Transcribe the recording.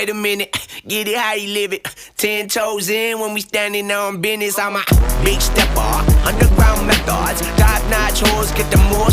wait a minute, get it how you live it. 10 toes in when we standing on business. I'm a big stepper, underground methods. Top notch hoes get the more